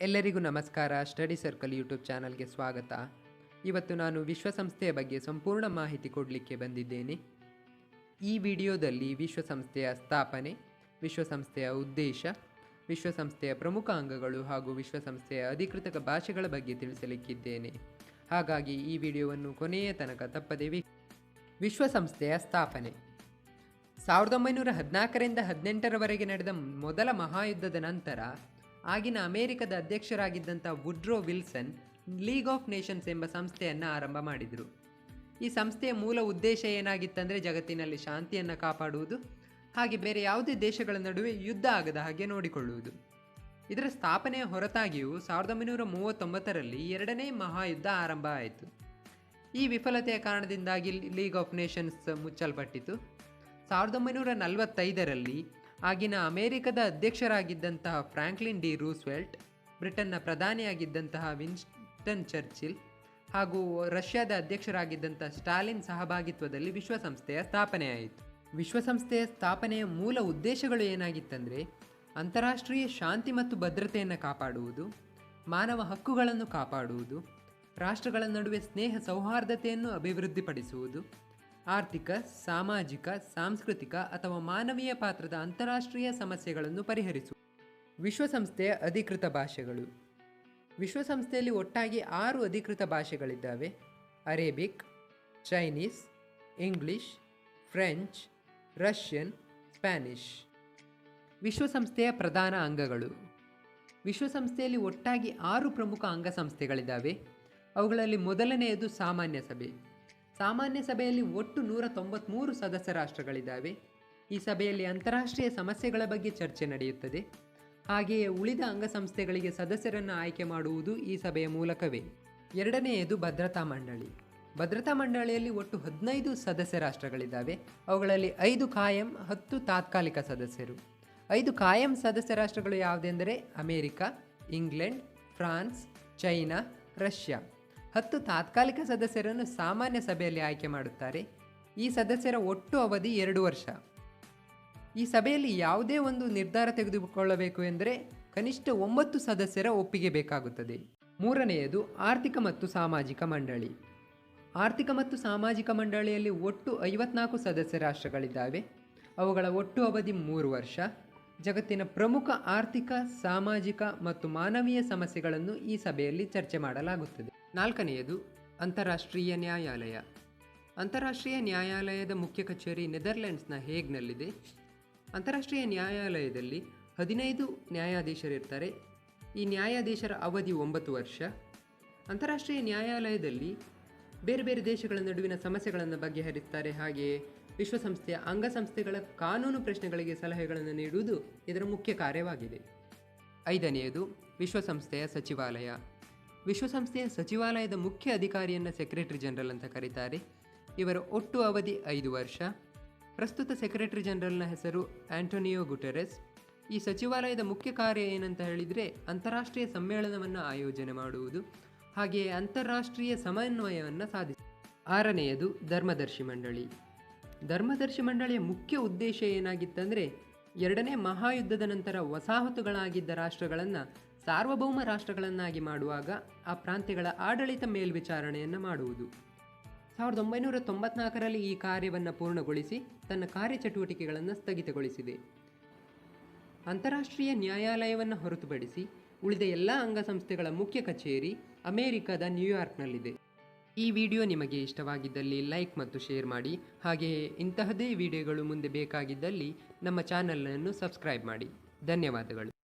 ಎಲ್ಲರಿಗೂ ನಮಸ್ಕಾರ. Study circle YouTube ಚಾನಲ್ಗೆ ಸ್ವಾಗತ. ಇವತ್ತು ನಾನು ವಿಶ್ವಸಂಸ್ಥೆಯ ಬಗ್ಗೆ ಸಂಪೂರ್ಣ ಮಾಹಿತಿ ಕೊಡಲಿಕ್ಕೆ ಬಂದಿದ್ದೇನೆ. ಈ ವಿಡಿಯೋದಲ್ಲಿ ವಿಶ್ವಸಂಸ್ಥೆಯ ಸ್ಥಾಪನೆ, ವಿಶ್ವಸಂಸ್ಥೆಯ ಉದ್ದೇಶ, ವಿಶ್ವಸಂಸ್ಥೆಯ ಪ್ರಮುಖ ಅಂಗಗಳು ಹಾಗೂ ವಿಶ್ವಸಂಸ್ಥೆಯ ಅಧಿಕೃತ ಭಾಷೆಗಳ ಬಗ್ಗೆ ತಿಳಿಸಲಿಕ್ಕಿದ್ದೇನೆ. ಹಾಗಾಗಿ ಈ ವಿಡಿಯೋವನ್ನು ಕೊನೆಯ ತನಕ ತಪ್ಪದೆ ವಿಶ್ವಸಂಸ್ಥೆಯ ಸ್ಥಾಪನೆ 1914ರಿಂದ 18ರವರೆಗೆ ನಡೆದ ಮೊದಲ ಮಹಾಯುದ್ಧದ ನಂತರ ಆಗಿನ ಅಮೆರಿಕದ ಅಧ್ಯಕ್ಷರಾಗಿದ್ದಂಥ Woodrow Wilson League of Nations ಎಂಬ ಸಂಸ್ಥೆಯನ್ನು ಆರಂಭ ಮಾಡಿದರು. ಈ ಸಂಸ್ಥೆಯ ಮೂಲ ಉದ್ದೇಶ ಏನಾಗಿತ್ತಂದರೆ ಜಗತ್ತಿನಲ್ಲಿ ಶಾಂತಿಯನ್ನು ಕಾಪಾಡುವುದು, ಹಾಗೆ ಬೇರೆ ಯಾವುದೇ ದೇಶಗಳ ನಡುವೆ ಯುದ್ಧ ಆಗದ ಹಾಗೆ ನೋಡಿಕೊಳ್ಳುವುದು. ಇದರ ಸ್ಥಾಪನೆಯ ಹೊರತಾಗಿಯೂ 1939ರಲ್ಲಿ ಎರಡನೇ ಮಹಾಯುದ್ಧ ಆರಂಭ ಆಯಿತು. ಈ ವಿಫಲತೆಯ ಕಾರಣದಿಂದಾಗಿ ಲೀಗ್ ಆಫ್ ನೇಷನ್ಸ್ ಮುಚ್ಚಲ್ಪಟ್ಟಿತು. 1945ರಲ್ಲಿ ಆಗಿನ ಅಮೆರಿಕದ ಅಧ್ಯಕ್ಷರಾಗಿದ್ದಂತಹ ಫ್ರಾಂಕ್ಲಿನ್ ಡಿ ರೂಸ್ವೆಲ್ಟ್, ಬ್ರಿಟನ್ನ ಪ್ರಧಾನಿಯಾಗಿದ್ದಂತಹ ವಿನ್ಸ್ಟನ್ ಚರ್ಚಿಲ್ ಹಾಗೂ ರಷ್ಯಾದ ಅಧ್ಯಕ್ಷರಾಗಿದ್ದಂಥ ಸ್ಟಾಲಿನ್ ಸಹಭಾಗಿತ್ವದಲ್ಲಿ ವಿಶ್ವಸಂಸ್ಥೆಯ ಸ್ಥಾಪನೆಯಾಯಿತು. ವಿಶ್ವಸಂಸ್ಥೆಯ ಸ್ಥಾಪನೆಯ ಮೂಲ ಉದ್ದೇಶಗಳು ಏನಾಗಿತ್ತಂದರೆ ಅಂತಾರಾಷ್ಟ್ರೀಯ ಶಾಂತಿ ಮತ್ತು ಭದ್ರತೆಯನ್ನು ಕಾಪಾಡುವುದು, ಮಾನವ ಹಕ್ಕುಗಳನ್ನು ಕಾಪಾಡುವುದು, ರಾಷ್ಟ್ರಗಳ ನಡುವೆ ಸ್ನೇಹ ಸೌಹಾರ್ದತೆಯನ್ನು ಅಭಿವೃದ್ಧಿಪಡಿಸುವುದು, ಆರ್ಥಿಕ, ಸಾಮಾಜಿಕ, ಸಾಂಸ್ಕೃತಿಕ ಅಥವಾ ಮಾನವೀಯ ಪಾತ್ರದ ಅಂತಾರಾಷ್ಟ್ರೀಯ ಸಮಸ್ಯೆಗಳನ್ನು ಪರಿಹರಿಸುವುದು. ವಿಶ್ವಸಂಸ್ಥೆಯ ಅಧಿಕೃತ ಭಾಷೆಗಳು. ವಿಶ್ವಸಂಸ್ಥೆಯಲ್ಲಿ ಒಟ್ಟಾಗಿ 6 ಅಧಿಕೃತ ಭಾಷೆಗಳಿದ್ದಾವೆ: Arabic, Chinese, English, French, Russian, Spanish. ವಿಶ್ವಸಂಸ್ಥೆಯ ಪ್ರಧಾನ ಅಂಗಗಳು. ವಿಶ್ವಸಂಸ್ಥೆಯಲ್ಲಿ ಒಟ್ಟಾಗಿ 6 ಪ್ರಮುಖ ಅಂಗಸಂಸ್ಥೆಗಳಿದ್ದಾವೆ. ಅವುಗಳಲ್ಲಿ ಮೊದಲನೆಯದು ಸಾಮಾನ್ಯ ಸಭೆ. ಸಾಮಾನ್ಯ ಸಭೆಯಲ್ಲಿ ಒಟ್ಟು 193 ಸದಸ್ಯ ರಾಷ್ಟ್ರಗಳಿದ್ದಾವೆ. ಈ ಸಭೆಯಲ್ಲಿ ಅಂತಾರಾಷ್ಟ್ರೀಯ ಸಮಸ್ಯೆಗಳ ಬಗ್ಗೆ ಚರ್ಚೆ ನಡೆಯುತ್ತದೆ. ಹಾಗೆಯೇ ಉಳಿದ ಅಂಗಸಂಸ್ಥೆಗಳಿಗೆ ಸದಸ್ಯರನ್ನು ಆಯ್ಕೆ ಮಾಡುವುದು ಈ ಸಭೆಯ ಮೂಲಕವೇ. ಎರಡನೆಯದು ಭದ್ರತಾ ಮಂಡಳಿ. ಭದ್ರತಾ ಮಂಡಳಿಯಲ್ಲಿ ಒಟ್ಟು 15 ಸದಸ್ಯ ರಾಷ್ಟ್ರಗಳಿದ್ದಾವೆ. ಅವುಗಳಲ್ಲಿ 5 ಕಾಯಂ, 10 ತಾತ್ಕಾಲಿಕ ಸದಸ್ಯರು. 5 ಕಾಯಂ ಸದಸ್ಯ ರಾಷ್ಟ್ರಗಳು ಯಾವುದೆಂದರೆ America, England, France, China, Russia. 10 ತಾತ್ಕಾಲಿಕ ಸದಸ್ಯರನ್ನು ಸಾಮಾನ್ಯ ಸಭೆಯಲ್ಲಿ ಆಯ್ಕೆ ಮಾಡುತ್ತಾರೆ. ಈ ಸದಸ್ಯರ ಒಟ್ಟು ಅವಧಿ 2 ವರ್ಷ. ಈ ಸಭೆಯಲ್ಲಿ ಯಾವುದೇ ಒಂದು ನಿರ್ಧಾರ ತೆಗೆದುಕೊಳ್ಳಬೇಕು ಎಂದರೆ ಕನಿಷ್ಠ 9 ಸದಸ್ಯರ ಒಪ್ಪಿಗೆ ಬೇಕಾಗುತ್ತದೆ. ಮೂರನೆಯದು ಆರ್ಥಿಕ ಮತ್ತು ಸಾಮಾಜಿಕ ಮಂಡಳಿ. ಆರ್ಥಿಕ ಮತ್ತು ಸಾಮಾಜಿಕ ಮಂಡಳಿಯಲ್ಲಿ ಒಟ್ಟು 54 ಸದಸ್ಯ ರಾಷ್ಟ್ರಗಳಿದ್ದಾವೆ. ಅವುಗಳ ಒಟ್ಟು ಅವಧಿ 3 ವರ್ಷ. ಜಗತ್ತಿನ ಪ್ರಮುಖ ಆರ್ಥಿಕ, ಸಾಮಾಜಿಕ ಮತ್ತು ಮಾನವೀಯ ಸಮಸ್ಯೆಗಳನ್ನು ಈ ಸಭೆಯಲ್ಲಿ ಚರ್ಚೆ ಮಾಡಲಾಗುತ್ತದೆ. ನಾಲ್ಕನೆಯದು ಅಂತಾರಾಷ್ಟ್ರೀಯ ನ್ಯಾಯಾಲಯ. ಅಂತಾರಾಷ್ಟ್ರೀಯ ನ್ಯಾಯಾಲಯದ ಮುಖ್ಯ ಕಚೇರಿ ನೆದರ್ಲೆಂಡ್ಸ್ನ ಹೇಗ್ನಲ್ಲಿದೆ. ಅಂತಾರಾಷ್ಟ್ರೀಯ ನ್ಯಾಯಾಲಯದಲ್ಲಿ 15 ನ್ಯಾಯಾಧೀಶರಿರ್ತಾರೆ. ಈ ನ್ಯಾಯಾಧೀಶರ ಅವಧಿ 9 ವರ್ಷ. ಅಂತಾರಾಷ್ಟ್ರೀಯ ನ್ಯಾಯಾಲಯದಲ್ಲಿ ಬೇರೆ ಬೇರೆ ದೇಶಗಳ ನಡುವಿನ ಸಮಸ್ಯೆಗಳನ್ನು ಬಗೆಹರಿಸ್ತಾರೆ. ಹಾಗೆಯೇ ವಿಶ್ವಸಂಸ್ಥೆಯ ಅಂಗಸಂಸ್ಥೆಗಳ ಕಾನೂನು ಪ್ರಶ್ನೆಗಳಿಗೆ ಸಲಹೆಗಳನ್ನು ನೀಡುವುದು ಇದರ ಮುಖ್ಯ ಕಾರ್ಯವಾಗಿದೆ. ಐದನೆಯದು ವಿಶ್ವಸಂಸ್ಥೆಯ ಸಚಿವಾಲಯ. ವಿಶ್ವಸಂಸ್ಥೆಯ ಸಚಿವಾಲಯದ ಮುಖ್ಯ ಅಧಿಕಾರಿಯನ್ನು ಸೆಕ್ರೆಟರಿ ಜನರಲ್ ಅಂತ ಕರೀತಾರೆ. ಇವರ ಒಟ್ಟು ಅವಧಿ 5 ವರ್ಷ. ಪ್ರಸ್ತುತ ಸೆಕ್ರೆಟರಿ ಜನರಲ್ನ ಹೆಸರು ಆಂಟೋನಿಯೋ ಗುಟೆರೆಸ್. ಈ ಸಚಿವಾಲಯದ ಮುಖ್ಯ ಕಾರ್ಯ ಏನಂತ ಹೇಳಿದರೆ ಅಂತಾರಾಷ್ಟ್ರೀಯ ಸಮ್ಮೇಳನವನ್ನು ಆಯೋಜನೆ ಮಾಡುವುದು, ಹಾಗೆಯೇ ಅಂತಾರಾಷ್ಟ್ರೀಯ ಸಮನ್ವಯವನ್ನು ಸಾಧಿಸುವುದು. ಆರನೆಯದು ಧರ್ಮದರ್ಶಿ ಮಂಡಳಿ. ಧರ್ಮದರ್ಶಿ ಮಂಡಳಿಯ ಮುಖ್ಯ ಉದ್ದೇಶ ಏನಾಗಿತ್ತಂದರೆ ಎರಡನೇ ಮಹಾಯುದ್ಧದ ನಂತರ ವಸಾಹತುಗಳಾಗಿದ್ದ ರಾಷ್ಟ್ರಗಳನ್ನು ಸಾರ್ವಭೌಮ ರಾಷ್ಟ್ರಗಳನ್ನಾಗಿ ಮಾಡುವಾಗ ಆ ಪ್ರಾಂತ್ಯಗಳ ಆಡಳಿತ ಮೇಲ್ವಿಚಾರಣೆಯನ್ನು ಮಾಡುವುದು. 1994ರಲ್ಲಿ ಈ ಕಾರ್ಯವನ್ನು ಪೂರ್ಣಗೊಳಿಸಿ ತನ್ನ ಕಾರ್ಯಚಟುವಟಿಕೆಗಳನ್ನು ಸ್ಥಗಿತಗೊಳಿಸಿದೆ. ಅಂತಾರಾಷ್ಟ್ರೀಯ ನ್ಯಾಯಾಲಯವನ್ನು ಹೊರತುಪಡಿಸಿ ಉಳಿದ ಎಲ್ಲ ಅಂಗಸಂಸ್ಥೆಗಳ ಮುಖ್ಯ ಕಚೇರಿ ಅಮೆರಿಕದ ನ್ಯೂಯಾರ್ಕ್ನಲ್ಲಿದೆ. ಈ ವಿಡಿಯೋ ನಿಮಗೆ ಇಷ್ಟವಾಗಿದ್ದಲ್ಲಿ ಲೈಕ್ ಮತ್ತು ಶೇರ್ ಮಾಡಿ. ಹಾಗೆಯೇ ಇಂತಹದೇ ವಿಡಿಯೋಗಳು ಮುಂದೆ ಬೇಕಾಗಿದ್ದಲ್ಲಿ ನಮ್ಮ ಚಾನಲನ್ನು ಸಬ್ಸ್ಕ್ರೈಬ್ ಮಾಡಿ. ಧನ್ಯವಾದಗಳು.